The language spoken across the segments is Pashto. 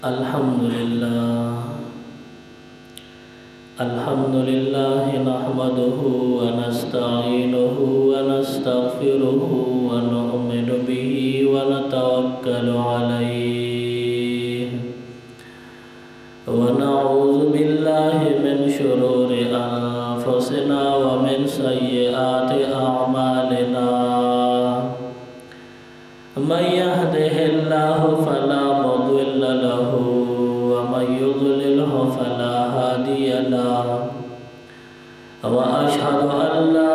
अल्हम्दुलिल्लाह नहमदुहु व नस्तईनुहु व नस्तगफिरुहु व नु'मिनु बिही व नतवक्कलु अलैहि व नऊज़ु बिल्लाहि मिन शुरूरि अनफुसिना व मिन सय्यिआति अअमालिना मन यहदिहिल्लाहु फला मुदिल्ल लहु व मन युद्लिल्हु फला हादिय लहु व अशहदु अन ला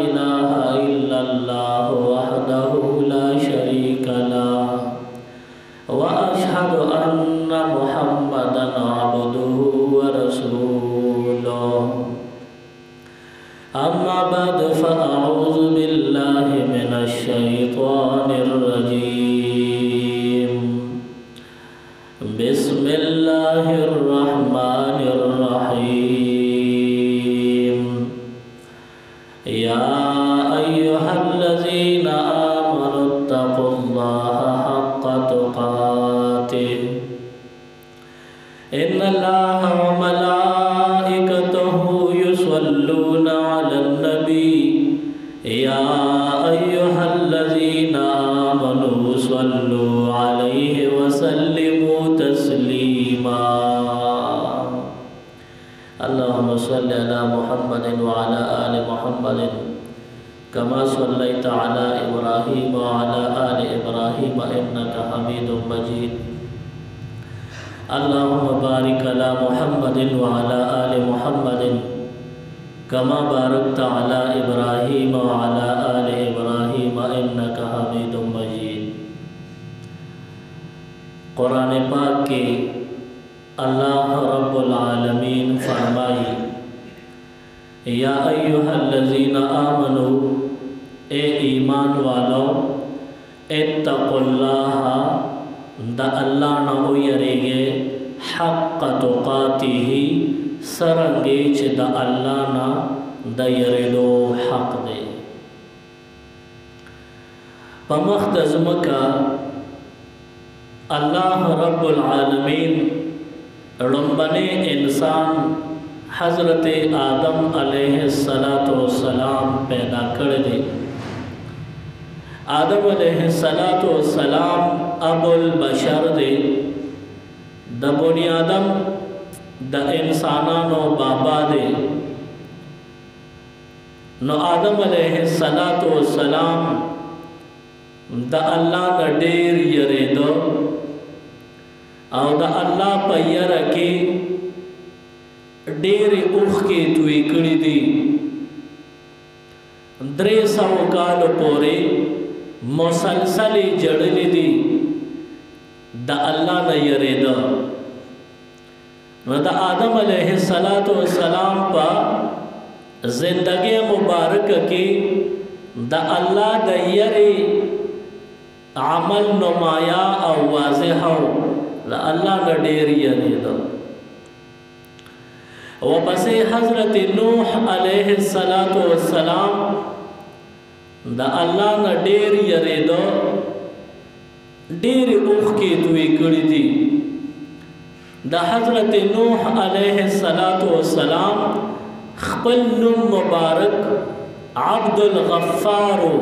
इलाहा इल्लल्लाहु वहदहु ला शरीका लहु व अशहदु अन्ना मुहम्मदन अब्दुहु व रसूलुहु अम्मा बाद फ़अऊज़ु बिल्लाहि मिनश शैतानिर रजीम बिस्मिल्लाहिर रहमानिर रहीम या अय्युहल्लज़ीना आमनुत्तक़ुल्लाहा हक़्क़ तुक़ातिह इन्नल्लाहा व मलाइकतहु युसल्लूना अलन नबी या अय्युहल्लज़ीना आमनू सल्लू अलैहि व सल्लिमू तस्लीमा अल्लाहुम्मा सल्लि अला मुहम्मदिन व अला आलि मुहम्मदिन कमा सल्लैता अला इब्राहीम व अला आलि इब्राहीम इन्नका हमीदुम मजीद अल्लाहुम्मा बारिक अला मुहम्मदिन व अला आलि मुहम्मदिन कमा बारकता अला इब्राहीम व अला आलि इब्राहीम इन्नका हमीदुम मजीद। कुरान पाक के अल्लाह रब्बुल आलमीन फरमाई या अय्युहल्लज़ीना आमनू ए ईमान वालो इत्तक़ुल्लाहा द अल्लाह न हो यरेगे हक़्क़ तुक़ातिही सरंगेच द अल्लाह न द यरेदो हक़ दे पमख्तज़मका अल्लाह रब्बुल आलमीन रंबने इंसान हज़रत आदम अलैहिस्सलातु वस्सलाम पैदा कर दे। आदम अलैहिस्सलातु वस्सलाम अबुल बशर दे द बुनियादम द इंसानानो बाबा दे नो आदम अलैहिस्सलातु वस्सलाम द अल्लाह न डेर यरे दो और द अल्लाह पैर के डेर उख के तुई कड़ी दी 300 काल पोरे मुसलसल जड़ली दी द अल्लाह न यरे दो द आदम अलैहिस्सलातु वस्सलाम पा जिंदगी मुबारक की द अल्लाह द यरे अमल नुमाया और वाज़ेह हो अल्लाह न डेर यरे दो व पसे हज़रत नूह अलैहिस्सलातु वस्सलाम द अल्लाह न डेर यरे दो डेर उख के तुई कड़ी दी द हज़रत नूह अलैहिस्सलातु वस्सलाम खपल नुम मुबारक अब्दुल गफ्फारो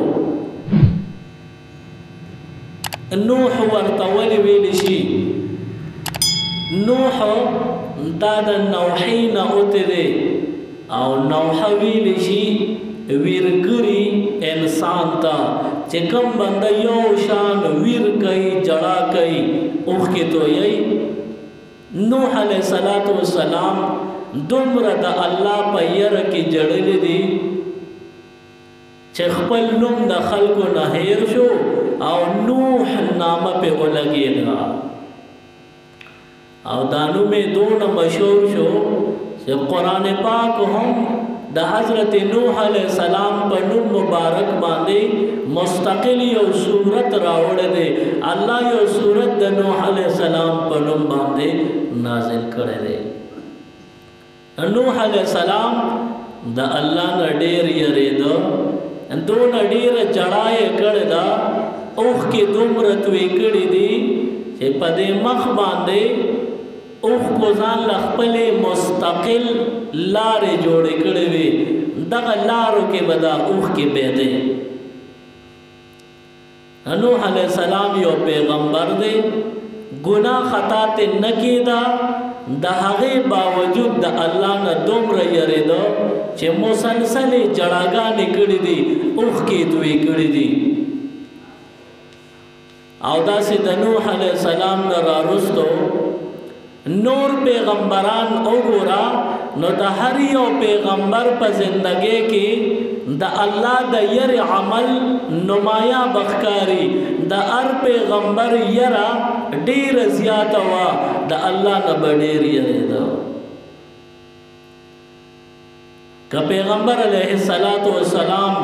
नूह वर्तवल वेलिशी नूह दादा नौही न उतरे और नौह वेलिशी वीरगरी इंसान ता चिकम बंदयो शान वीर कई जड़ा कई उख के तो यही नूह अलैहिस्सलातु वस्सलाम दुम्र द अल्लाह पैर की जड़ली दी चखपल नुम द खल्को नहेर शो और नूह नाम पे वो लगेगा और दानू में दोन मशहूर शो से कुरान पाक हम द हज़रत नूह अलैहिस्सलाम पर नुम मुबारक बांधे मुस्तकिल यो सूरत रावड़ दे अल्लाह यो सूरत द नूह अलैहिस्सलाम पर नुम बांधे नाजिल कर दे। नूह अलैहिस्सलाम द अल्लाह न डेर यरे दो दो न डेर जड़ाए कर दा उख के दुमरत वे कड़ी दी چې په دې مخ باندې اوخ کو ځان له خپلې مستقل لارې جوړې کړې وي دغه لارو کې به دا اوخ کې بیدې نوح علیہ السلام یو پیغمبر دی گناہ خطا ته نه کېده د هغې باوجود د الله نه دومره یېرېده چې مسلسلې جړاګانې کړي دي اوښ کې دوی کړي دي او داسې د نوح علیه السلام نه راوروسته نور پیغمبران وګوره نو د هر یو پیغمبر په زندګۍ کې د الله د یری عمل نمایا بخکاری د هر پیغمبر یرا ډیر زیات وا د الله نه ډیر یری دا که پیغمبر علیه السلام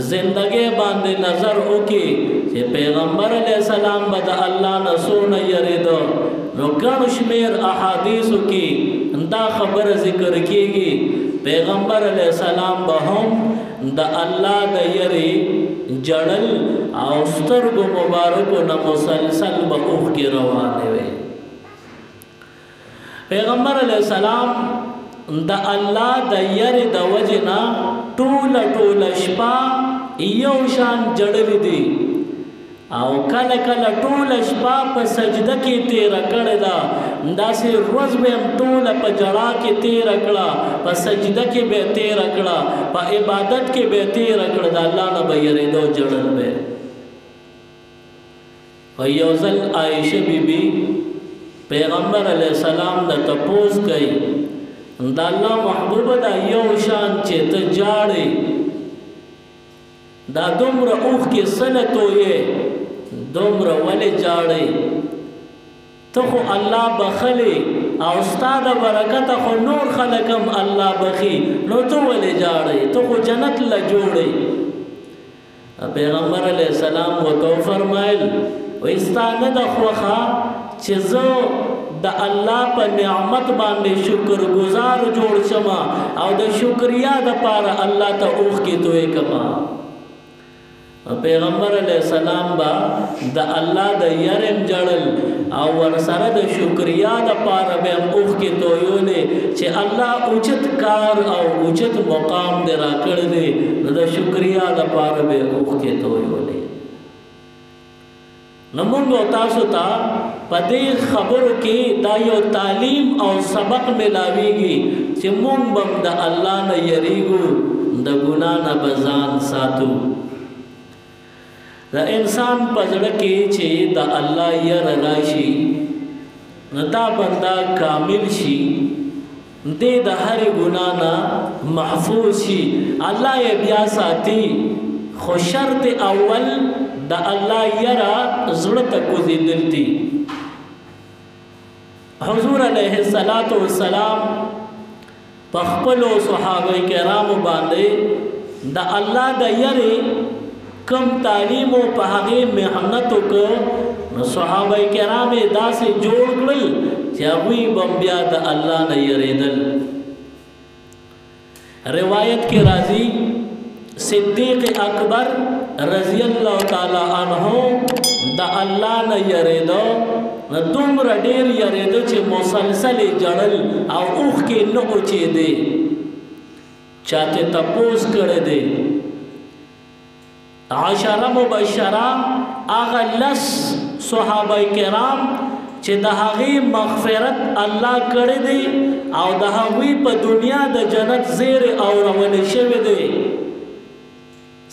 زندگی باندې نظر وکي چې پیغمبر علیه السلام به د الله نه سونه یری دا نو ګڼ شمیر احادیثو کې دا خبره ذکر کیږي پیغمبر علیہ السلام به هم د الله د یری جړل او سترګو مبارکو نه مسلسل به اوښ کې روانې وي پیغمبر علیہ السلام د الله د یری د وجنا ټوله شپه یو شان جړلې دي او کله کله ټوله شپه په سجده کې تیر کړه دا داسې روز به هم ټوله په جړا کې تیر کړه په سجده کې به تیر کړه په عبادت کې به تیر کړه د الله نه به یریدو جړل به او یو ځل عائشه بیبي پیغمبر علیه السلام د تپوس کوي د الله محبوب دا یو شان چې ته جاړې دا دومره اوښ کې سنتو یې دومره ولې جاړې ته خو الله بخلی او استاد برکت خو نور خلقم الله بخي نو ته ولې جاړې ته خو جنت له جوړې پیغمبر علیه السلام وته فرمایل و استانه د خوخه چې زه د الله په نعمت باندې شکر گزار جوړ شمه او د شکریا د پاره الله ته اوښ کې دوی کما پیغمبر علیہ السلام با د الله د یرم جړل او ور سره د شکریا د پاره به اوخ کې تویولې چې الله اوچت کار او اوچت مقام دې را کړ دې د شکریا د پاره به اوخ کې تویولې نمونږ تاسو ته پدې خبرو کې دا یو تعلیم او سبق ملاويږي چې مونږ بم د الله نه یریګو د ګنا نه بزان ساتو د انسان پزړه کې چې د الله ير راشي ندا بندا کامل شي دې د هر ګنا نه محفوظ شي الله یې بیا ساتي خو شرط اول د الله ير زړه ته کوزیدلتي حضور علیه السلام په خپل صحابه کرامو باندې د الله د یری کم تعلیم او په هغه مهنت وکړو نو صحابه کرام داسې جوړ کړل چې هغه بم بیا د الله نه یریدل روایت کې راځي صدیق اکبر رضی الله تعالی عنہ د الله نه یریدو دومره ډیر یریدو چې مسلسل جړل او اوخ کې نه اوچې دي چاته تپوس کړي دي عشره مبشره اغه لس صحابه کرام چې د هغه مغفرت الله کړی دی او د هغه په دنیا د جنت زیر او رول شوی دی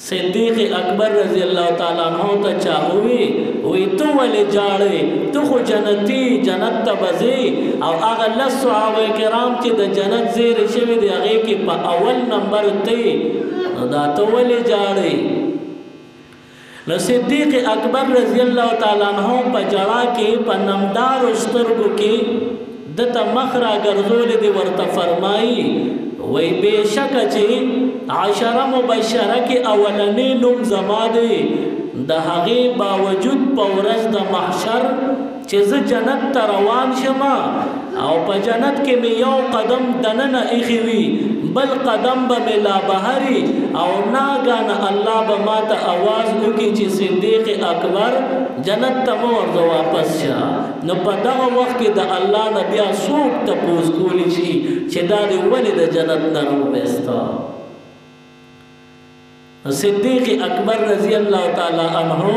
صدیق اکبر رضی الله تعالی عنہ ته چاوي وې تو ولې جاړې تو خو جنتی جنت ته بځي او هغه لس صحابه کرام چې د جنت زیر شوی دی هغه کې په اول نمبر ته دا تو ولې جاړې نو صدیق اکبر رضی الله تعالی عنہ په جړا کې په نمدار سترګو کې د تمخرا ګرځول دي ورته فرمایي وای بشک چې عشره مبشره کې اولنې نوم زما دی د هغه باوجود په ورځ د محشر چې زه جنت ته روان شم او په جنت کې مې یو قدم دننه ایښی وي बल कदम ब मिला बहरी और नागान अल्लाह ब माता आवाज़ उकी ची सिद्दीक़ अकबर जन्नत तमो और वापस शा न पता वक्त द अल्लाह न बिया सूक तपूस कोली ची चिदा दे वली द जन्नत नरो बेस्ता सिद्दीक़ अकबर रज़ी अल्लाह ताला अन्हो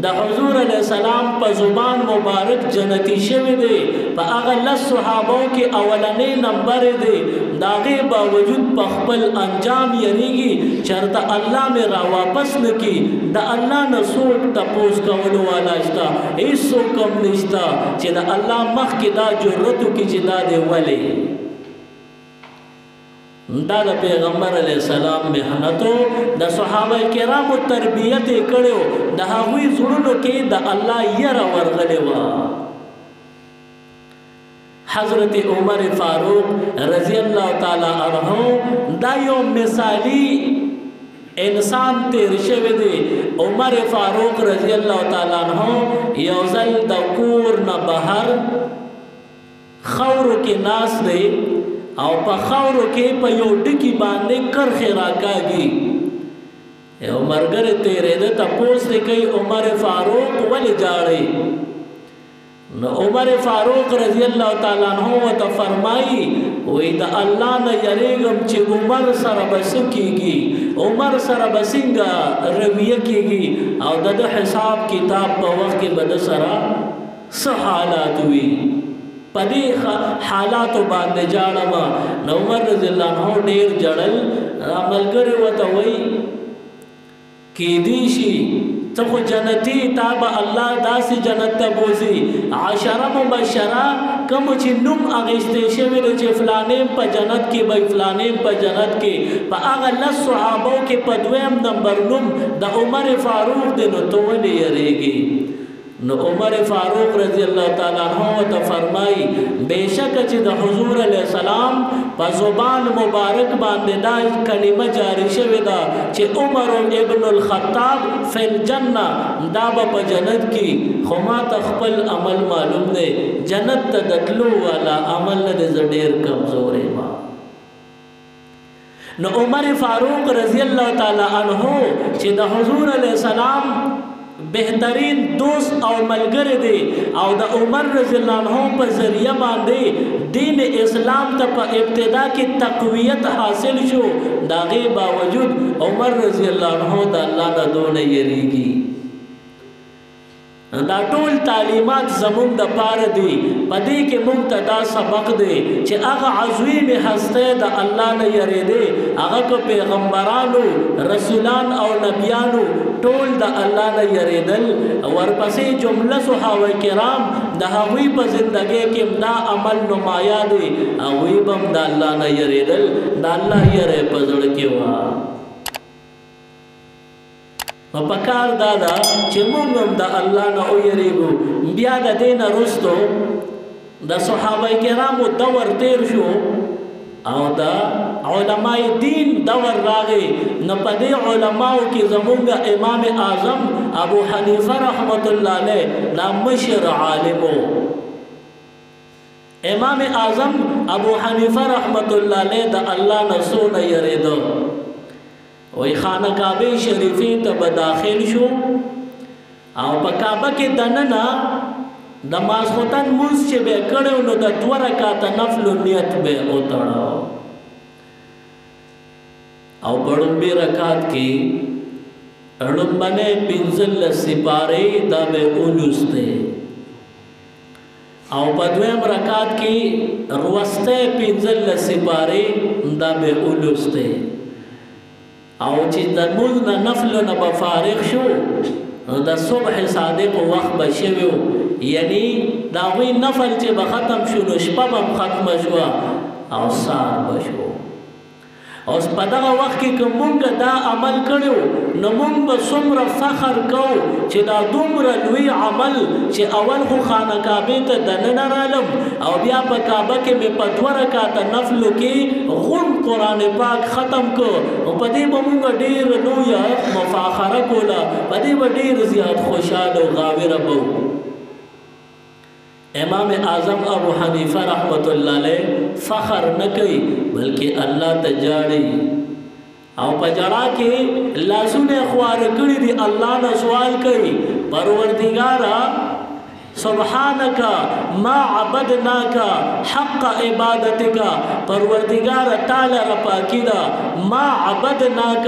द हुज़ूर अलैहिस्सलाम पर ज़ुबान मुबारक जन्नती शवे दे पर अगर लस सहाबों के अवलने नंबर दे दागे बावजूद पखपल अंजाम यरीगी चरता अल्लाह में रा वापस न की द अल्लाह न सोट तपोस कवलो वाला इस्ता इसो कम निस्ता चिदा अल्लाह मख की दा जुर्रतु की चिदा दे वले दा द पैगंबर अलैहिस्सलाम मेहनतो द सहाबा किराम तरबियत कड़ो द हवी जुड़नो के द अल्लाह यरा वरगले वा हज़रत उमर फारूक रज़ी अल्लाह ताला अन्हु दायो मिसाली इंसान तेर शवे दे उमर फारूक रज़ी अल्लाह ताला अन्हु यौज़ल दकूर न बहर खौर के नास दे और पखौर के पयोड की बांधे कर खेरा कागी उमर गर तेरे दे तपोस दे कई उमर फारूक वल जाड़े न उमर फारूक रज़ी अल्लाह ताला अन्हु व फरमाई वही द अल्लाह न यरेगम चे उमर सरबस कीगी उमर सरबसिंगा रविया कीगी और दद हिसाब किताब प वक्त के बद सरा सहालात हुई पदे हालात बांधे जाड़मा न उमर रज़ी अल्लाह अन्हु डेर जड़ल अमल करे व तवई की दीशी तखो जन्नती ताबा अल्लाह दासी जन्नत बोसी आशरा मुबशरा कम ची नुम अगिस्ते शेविल चे फलाने प जन्नत की भाई फलाने प जन्नत के प आगा लस सहाबों के पदवेम नंबर नुम द उमर फारूक दे नो तो वले यरेगी न उमर फारूक रज़ी अल्लाह ताला अन्हु त फरमाई बेशक च द हुज़ूर अलैहिस्सलाम प ज़ुबान मुबारक बांधे दा कलिमा जारी शवेदा च उमर इब्नुल खत्ताब फिल जन्ना दाब प जन्नत की खुमा तखपल अमल मालूम दे जन्नत त दतलो वाला अमल दे जडेर कमजोर है मा न उमर फारूक रज़ी अल्लाह ताला अन्हु च द हुज़ूर अलैहिस्सलाम बेहतरीन दोस्त और मलगर दे और द उमर रज़ी अल्लाह अन्हु पर जरिया बांधे दीन इस्लाम तक इब्तिदा की तक़वियत हासिल शो दागे बावजूद उमर रज़ी अल्लाह अन्हु द अल्लाह द दोने यरीगी दा टोल तालीमात जमुन द पार दी पदी के मुक्तदा सबक दे चे आगा अज़वी में हस्ते द अल्लाह न यरे दे आगा को पैगम्बरानु रसूलान और नबियानु टोल द अल्लाह न यरे दल वरपसे जुमला सहाबा किराम द हवी प जिंदगी के दा अमल नुमाया दे अवी बम द अल्लाह न यरे दल द अल्लाह यरे पजड़ के वा पकार दादा चिमुंगम द अल्लाह न ओयरेगो बिया द देना रुस्तो द सहाबा किराम दवर तेर शो और द उलमाए दीन दवर रागे न पदे उलमाओं की जमुंगा इमाम आज़म अबू हनीफा रहमतुल्लाह अलैह ना मशर आलिमो इमाम आज़म अबू हनीफा रहमतुल्लाह अलैह द अल्लाह न सो न यरे दो वही खाना काबे शरीफी तब दाखिल शो और पकाबा के दनना नमाज होतन मुझ से बे करे उन्हों द द्वारा का तनफल नियत बे उतरा और बड़ों बे रकात की अड़ुम्बने पिंजल सिपारे दाबे उलुस्ते और बदवेम रकात की रुस्ते पिंजल सिपारे दाबे उलुस्ते और चीज मुझ न नफल न बफारिक शो द सुबह सादिक वक्त बशेवो यानी दावी नफल चे बखत्म शुरू शपम खत्म शुआ और सार बशो और पदा वक्त की कमुंग दा अमल करो नमुंग बसुमर फखर को चे दा दुमर लुई अमल चे अवल खु खाना काबे त दनना रालम और बिया प काबा के में पथवर का त नफल के गुन कुरान पाक खत्म को पदे बमुंग ढेर लुया मुफाखरा कोला पदे ब ढेर जियाद खुशाल और गाविर बो امام اعظم ابو حنیفه رحمت الله علیه فخر نه کوي بلکې الله ته جاړي او په جړا کې لاسونه خوار کړی دي الله نه سوال کوي پروردگارا سبحانك ما عبدناك حق عبادتك پروردگار تعالی را پاکی دا ما عبدناك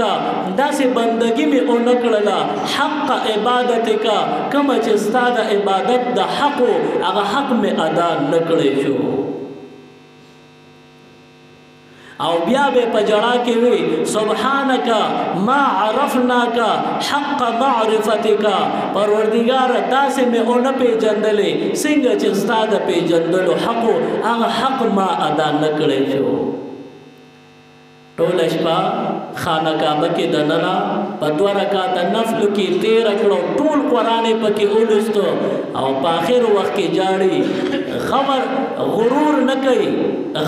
داسې بندگی می اونکړلا حق عبادتك کما چې ستاد عبادت د حق هغه حق می ادا نکړې شو او بیا به پجړا کې وي سبحانك ما عرفناك حق معرفتك پروردگار داسې مې اون په جندلې څنګه چې ستاد په جندلو حق هغه حق ما ادا نکړې شو ټول شپه خانه کعبه کې دننه په 2 رکعات نفل کې 13 کړو ټول قران پکې ولستو او په اخر وخت کې جاړي خبر غرور نه کوي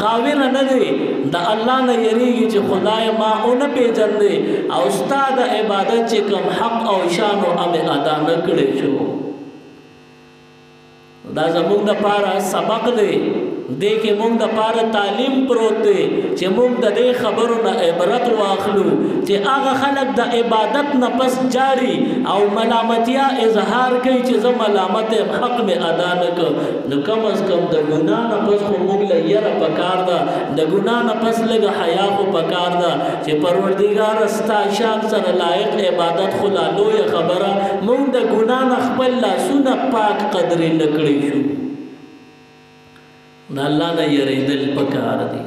غاویر نه دی د الله نه یریږي چې خدای ما اون په جندې او استاد عبادت چې کوم حق او شان او ادا نه کړې شو دا زموږ د پاره سبق دی دې کې موږ د پاره تعلیم پروت دی چې موږ د دې خبرو نه عبرت واخلو چې هغه خلک د عبادت نه پس جاری او ملامتیا اظهار کوي چې زه ملامت حق می ادا نه کړ نو کم از کم د ګناه نه پس خو موږ له یره پکار ده د ګناه نه پس لږ حیا خو پکار ده چې پروردګار ستا شان سره لایق عبادت خو لا لوی خبره موږ د ګناه نه خپل لاسونه پاک قدرې نکړي شو نه الله نه یریدل پکار دي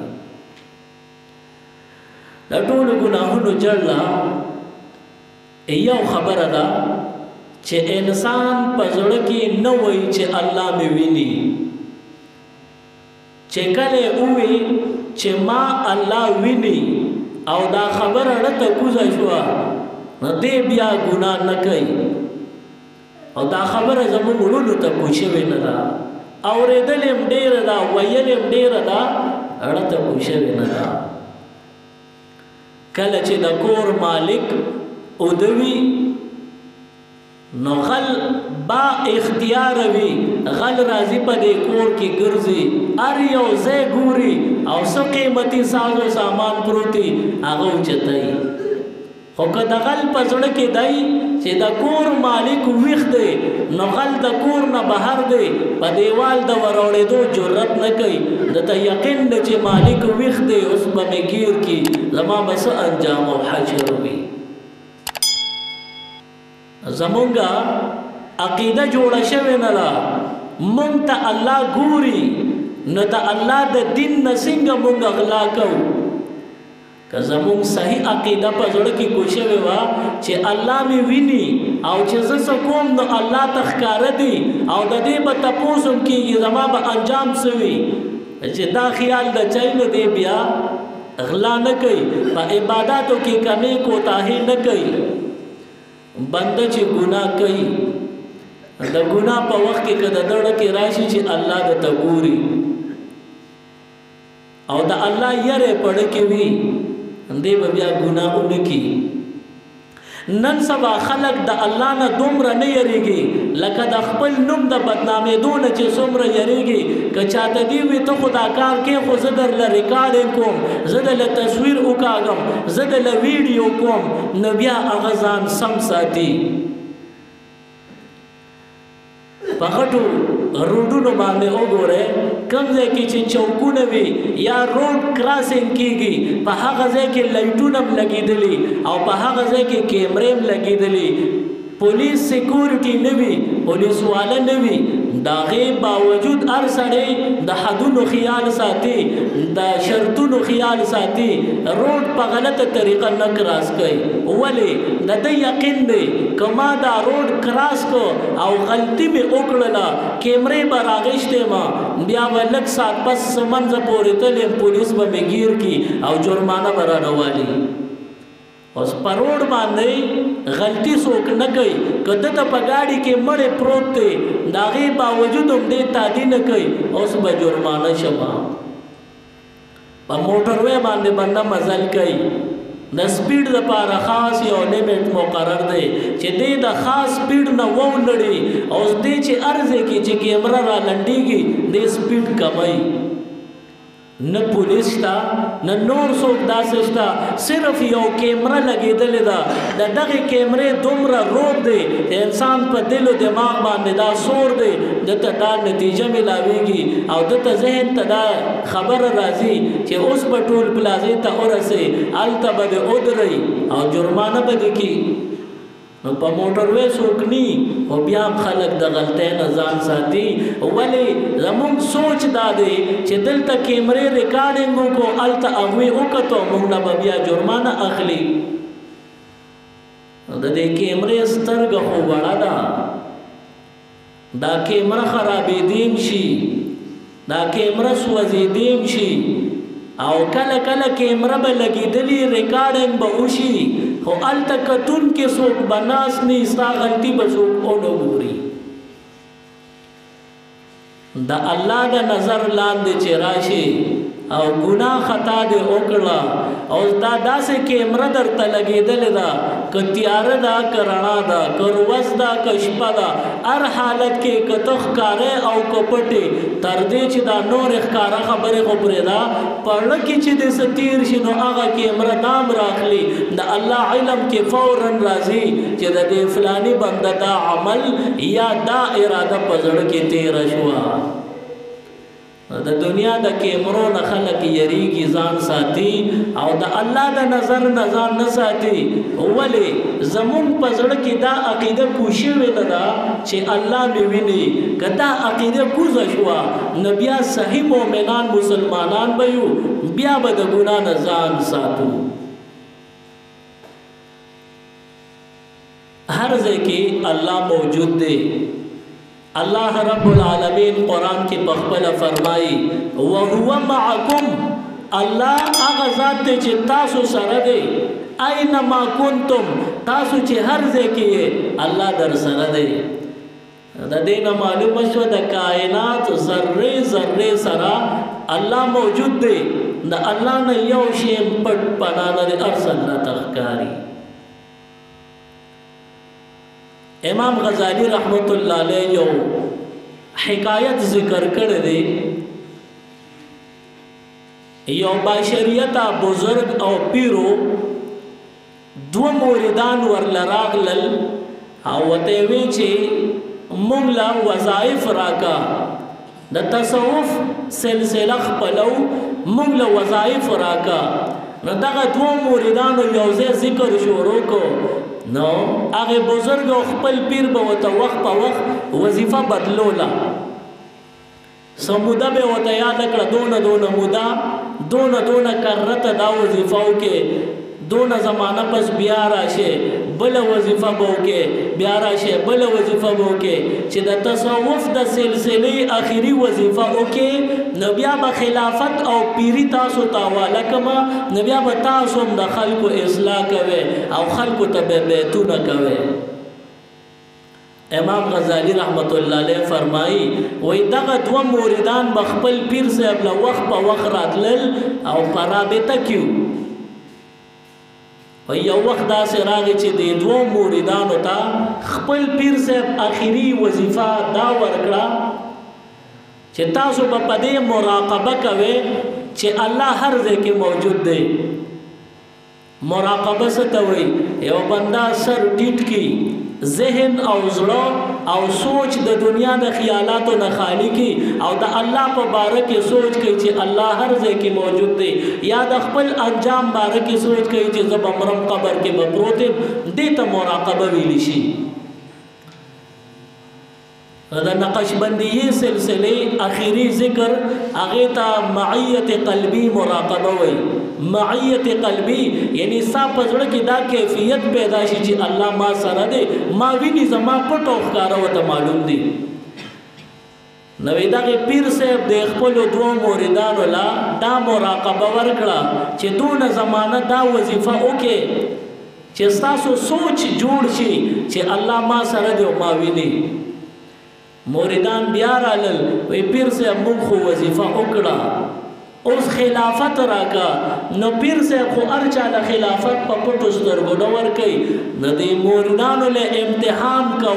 دا ټول ګناهونو جړلا یو خبره ده چې انسان په زړه کې نه وایي چې الله مې ویني چې کله وي چې ما الله ویني او دا خبره رته کوزه شو نو دې بیا ګناه نه کوي او دا خبره زموږ ورونو ته کوشوي نه ده اورېدلم ډېره ده ویلم ډېره ده رته کوشوي نه ده کله چې د کور مالک ودوي نو غل با اختیار وي غل راځي په دې کور کې ګرځي ار یو ځای ګوري او څه قیمتي سازو سامان پروتي هغه چتای خو که د غل په زړه کې دی چې د کور مالک ویښ دی نو غل د کور نه بهر دی په دیوال د وروړېدو جرأت نه کوي دته یقین دی چې مالک ویښ دی اوس به مې گیر کی زما به څه انجام او حشر وي زمونږه عقیده جوړه شوې نه ده مونږ ته الله ګوري نو د الله د دین نه څنګه مونږ غلا کوو که زمونږ صحیح عقیده په زړه کې کوشوي وا چې الله مې ویني او چې زه څه کوم نو الله ته ښکاره دي او د دې به تپوس هم کېږي زما به انجام څه وي چې دا خیال د چای نه دی بیا غلا نه کوي په عباداتو کې کمی کوتاهي نه کوي بنده چې ګناه کوي د ګناه په وخت کې که د دړه کې راشي چې الله د ته ګوري او د الله یره پړه کې وي دې به بیا ګناهونه کوي نن سبا خلق د الله نه دومره نه یریږي لکه د خپل نوم د بدنامېدو نه چې څومره یریږي که چاته دی وي ته خو دا کار کې خو زه درله ریکارډینګ کوم زه درله تصویر وکاږم زه درله ویډیو کوم نو بیا هغه ځان سم ساتي په غټو روډونو باندې وګوره کوم ځای کې چې چوکونه وي یا روډ کراسینګ کیږي په هغه ځای کې لایټونه هم لګېدلي او په هغه ځای کې کیمرې هم لګېدلي پولیس سیکورټي نه وي پولیس والا نه وي د هغې باوجود هر سړی د حدونو خیال ساتي د شرطونو خیال ساتي روډ په غلطه طریقه نه کراس کوي ولې د ده یقین دی که ما دا روډ کراس کو او غلطي مې وکړله کیمرې به راغېشتې ما بیا به لږ ساعت پس منځه پورې تلم پولیس به مې ګیر کي او جرمانه به رانوالي اوس په روډ باندې غلطي څوک نه کوي که ده ته په ګاډي کې مړی پروت دی د هغې باوجود هم دې تادي نه کوي اوس به جرمانه شمه په موټر وی باندې بنده مزل کوي د سپیډ لپاره خاص یو لیمټ مقرر دی چې دې د خاص سپیډ نه وولړي او دې چې ارزه کې چې کیمرا را لنډيږي دې سپیډ کمای نه پولیس تا نه نور څوک داسې شتا صرف یو کیمرا لګېدلې ده د دغه کیمرې دومره روب دی انسان په دل او دماغ باندې دا سور دی دته دا نتیجه ملاويږي او دته ذهن ته دا خبر راځي چې اوس په ټول پلازې ته ورسه الته به ودرې او جرمانه به کی نو په موټر وې سوکني او بیا خلک د غلطۍ نه ځان ساتي ولی زموږ سوچ دا دی چې دلته کیمرې ریکارډینګ کو الته هغه وکړو موږ نه بیا جرمانه اخلي د دې کیمرې سترګه خو وړه ده دا کیمرا خرابې دیم شي دا کیمرا سوځې دیم شي او کله کله کیمرا به لګېدلې ریکارډینګ به وشي خو الته کتون کې څوک بناس نه ستا غلطي به څوک اونو ګوري دا الله د نظر لاندې چې راشي او ګناه خطا دې وکړه او دا داسې کیمرا درته لګېدلې ده که تیاره ده که رڼا ده که روز ده که شپه ده هر حالت کې که ته ښکاره او که پټې تر دې چې دا نور ښکاره خبرې خو پرېږده په زړه کې چې دې څه تېر شي نو هغه کیمرا دام راخلي د الله علم کې فورا راځي چې د دې فلاني بنده دا عمل یا دا اراده په زړه کې تېره شوه د دنیا د کیمرو نه خلک یریږي ځان ساتي او د الله د نظر نه ځان نه ساتي ولی زمون په زړه کې دا عقیده کوشي ویل دا چې الله مې ویني کدا عقیده کوزه شو نو بیا صحیح مؤمنان مسلمانان به یو بیا به د ګنا نه ځان ساتو هر ځای کې الله موجود دی اللہ رب العالمین قرآن کی بخبل فرمائی وَهُوَ مَعَكُمْ اللہ آغا ذات تے چھ تاسو سردے اینما کنتم تاسو چھ ہر زے کیے اللہ در سردے دا دینا معلوم شو دا کائنات ذرے ذرے سرا اللہ موجود دے دا اللہ نے یو شیم پٹ پنانا دے ارسل نہ تخکاری امام غزالی رحمت اللہ علیہ یو حکایت ذکر کردے یو باشریتا بزرگ او پیرو دو موردان ورلراغلل او وطیوی چه مونگلا وظائف راکا دا تصوف سلسلہ خپلو مونگلا وظائف راکا نو دغه دو موردانو یوزے ذکر شروع کو نو هغه بزرگ او خپل پیر به وته وخت په وخت وظیفه بدلولا سموده به وته یاد کړه دونه مودا دونه کرته دا وظیفه وکي دونه زمانہ پس بیا راشه بل وظیفه بوکي بیا راشه بل وظیفه بوکي چې د تصوف د سلسله اخیری وظیفه وکي نو بیا به خلافت او پیری تاسو تاواله کما نو بیا به تاسو د خلکو اصلاح کوي او خلکو ته بیتونه کوي امام غزالی رحمت الله علیه فرمایي وای دغه دو موریدان بخپل پیر صاحب له وخت په وخت راتلل او پرابطه کیو و یو وخت داسې راغی چې د دوو موریدانو ته خپل پیر صاحب اخیری وظیفه دا ورکړه چې تاسو به په دې مراقبه کوئ چې الله هر ځای کې موجود دی مراقبه څه ته وایي یو بنده سر ټیټ کړي ذهن او زړه او سوچ د دنیا د خیالاتو نه خالی کی او د الله په باره کې سوچ کوي چې الله هر ځای کې موجود دی یا د خپل انجام باره کې سوچ کوي چې زه به مرم قبر کې به پروت یم دې ته مراقبه ویلی شي د نقشبندیه سلسله اخیری ذکر هغه ته معیت قلبی مراقبه وایي معیت قلبی یعنی ستا په زړه کې دا کیفیت پیدا شي چې الله ما سره دی ما ویني زما پټو ښکاره ورته معلوم دی نو دغه پیر صاحب د خپلو دوو موریدانو لا دا مراقبه ورکړه چې دونه زمانه دا وظیفه وکړي چې ستاسو سوچ جوړ شي چې الله ما سره دی او ما ویني موریدان بیا رالل وی پیر صاحب موږ خو وظیفه وکړه اوس خلافت راکا نو پیر سے خو ارچا د خلافت په پټو سترګو ډور کوي نه دی موریدانو له امتحان کو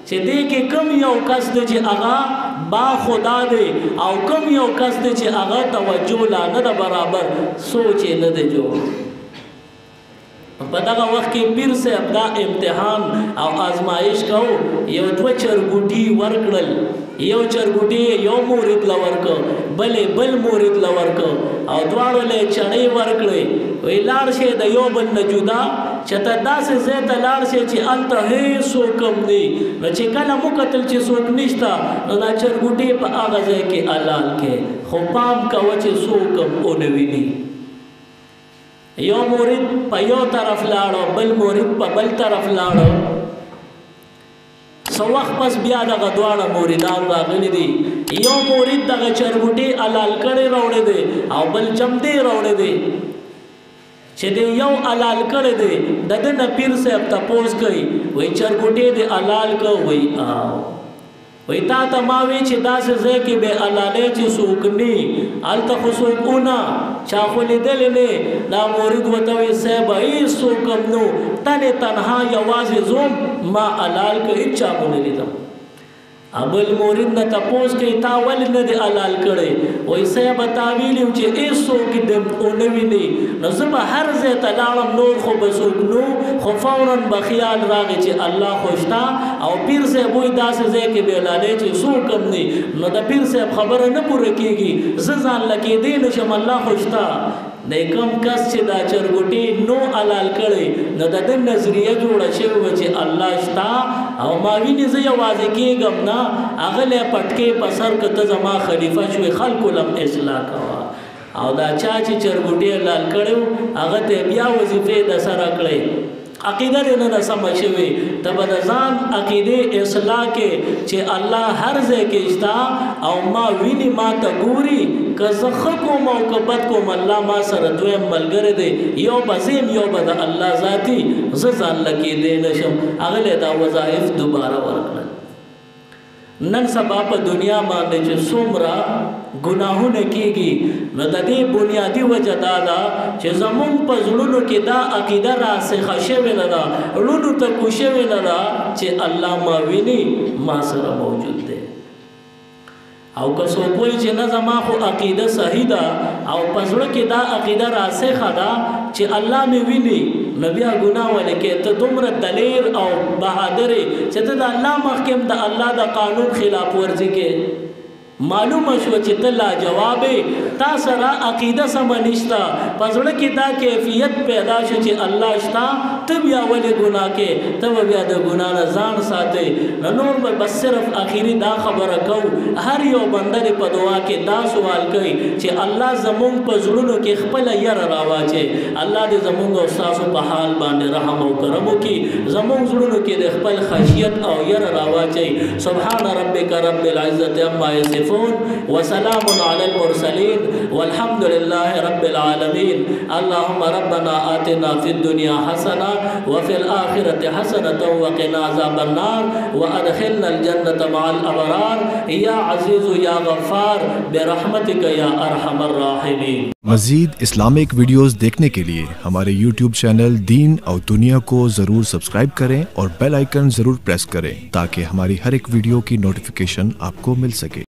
چې دې کې کم یو کس دی چې هغه با خدا دی او کم یو کس دی چې هغه توجه لا نه ده برابر سوچ یې نه دی جوړ په دغه وخت کې پیر صاحب دا امتحان او آزمایش کو یو دوه چرګوټي ورکړل یو چرګوټي یو مورید لا ورکو بل مورید لا ورکو او دواړو له چړې ورکړې وی لاړ شه د یو بل نه جدا چته داسې زیات لاړ شه چې انته هیڅ کم دی نو چې کله مو قتل چې څوک نشتا نو دا چرګوټي په هغه ځای کې حلال کې خو پام کوه چې څوک اون ویني یو مورید په یو طرف لاړو بل مورید په بل طرف لاړو سو وخت پس بیا دغه دواړه موریدان راغلي دي یو مورید دغه چرګوټي حلال کړي راوړي دي او بل چمدي راوړي دي چې دی یو حلال کړي دي دغه پیر صاحب تپوس کوي وای چرګوټي دي حلال کو وای تا ته ما وی چې داسې ځای کې به حلالې چې څوک ني هلته خو څوک ونه چا خو لیدل نه دا مورید ورته وی صاحب هیڅ څوک نو تنها یوازې زوم ما حلال که هیچا مو نه لیدم ابل مورید نه تپوس کوي تا ولې نه دی حلال کړی وایي صاحب تا ویلي چې هیڅ څوک دې ونه ویني نو زه به هر ځای ته لاړم نور خو به څوک نو خو فورا به خیال راغی چې الله خو شته او پیر صاحب وایي داسې ځای کې به حلالې چې څوک هم نه نو د پیر صاحب خبره نه پوره کېږي زه ځان له کېدی نه شم الله خو شته د کوم کس چې دا چرګوټي نو حلال کړي نو د دې نظریه جوړه شوی و چې الله شتا او ما ویني زه یوازې کېږم نه هغه له پټکې په سر کته زما خلیفہ شوی خلکو لم اصلاح کوا او دا چا چې چرګوټي حلال کړو هغه ته بیا وظیفه د سره کړې عقیده دې نه سم شوی تب د ځان عقیده اصلاح کې چې الله هر ځای کې شتا او ما ویني ما ته ګوري که زه ښه کوم او که بد کوم الله ما سره دویم ملګری دی یو به زیم یو به د الله ذاتي زه ځان له کېدی نه شم هغه له دا وظایف دوباره ورکړل نن سبا په دنیا باندې چې څومره ګناهونه کېږي نو د دې بنیادي وجه دا ده چې زمونږ په زړونو کې دا عقیده راسخه شوې نه ده زړونو ته کوشوې نه ده چې الله ما ویني ما سره موجود دی او که څوک وایي چې نه زما خو عقیده صحیح ده او په زړه کې دا عقیده راسخه ده چې الله مې ویني نو بیا ګناه ولې کې ته دومره دلیر او بهادر چې ته د الله مخکې د الله د قانون خلاف ورزي کې معلومه شو چې ته لا جواب تا سره عقیده سم نشتا پزړه کې دا کیفیت پیدا شو چې الله شتا ته بیا ولې ګناه کې ته بیا د ګناه نه ځان ساتي نور به بس صرف اخیری دا خبره کو هر یو بنده په دعا کې دا سوال کوي چې الله زمونږ په زړونو کې خپل ير راواچي الله دې زمونږ او تاسو په حال باندې رحم او کرم وکي زمونږ زړونو کې د خپل خشیت او ير راواچي سبحان ربک رب العزه عما یصفون وسلام على المرسلين والحمد لله رب العالمين اللهم ربنا آتنا في الدنيا حسنة وفي الآخرة حسنة وقنا عذاب النار وأدخلنا الجنة مع الأبرار يا عزيز يا غفار برحمتك يا أرحم الراحمين। मजीद इस्लामिक वीडियोस देखने के लिए हमारे YouTube चैनल दीन और दुनिया को जरूर सब्सक्राइब करें और बेल आइकन जरूर प्रेस करें ताकि हमारी हर एक वीडियो की नोटिफिकेशन आपको मिल सके।